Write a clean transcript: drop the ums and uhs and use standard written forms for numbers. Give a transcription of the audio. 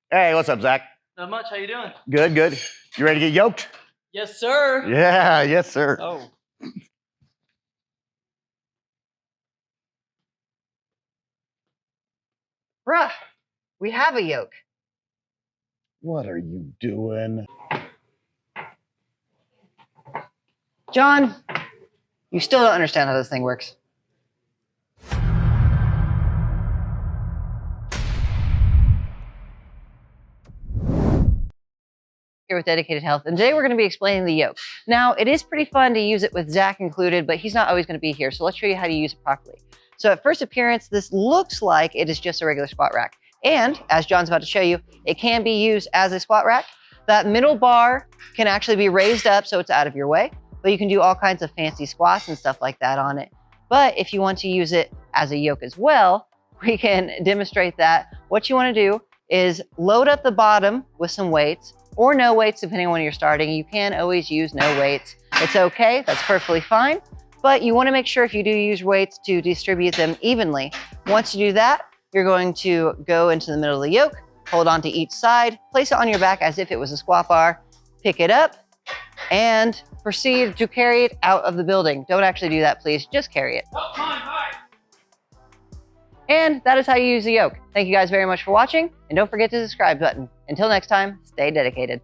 Hey, what's up, Zach? Not much. How you doing? Good, good. You ready to get yoked? Yes, sir. Yeah, yes, sir. Oh. Bruh, we have a yoke. What are you doing? John, you still don't understand how this thing works. Here with Dedicated Health, and today we're going to be explaining the yoke. Now, it is pretty fun to use it with Zach included, but he's not always going to be here, so let's show you how to use it properly. So at first appearance, this looks like it is just a regular squat rack. And as John's about to show you, it can be used as a squat rack. That middle bar can actually be raised up so it's out of your way, but you can do all kinds of fancy squats and stuff like that on it. But if you want to use it as a yoke as well, we can demonstrate that. What you want to do is load up the bottom with some weights, or no weights, depending on when you're starting. You can always use no weights. It's okay, that's perfectly fine. But you wanna make sure if you do use weights to distribute them evenly. Once you do that, you're going to go into the middle of the yoke, hold on to each side, place it on your back as if it was a squat bar, pick it up, and proceed to carry it out of the building. Don't actually do that, please, just carry it. And that is how you use the yoke. Thank you guys very much for watching, and don't forget the subscribe button. Until next time, stay dedicated.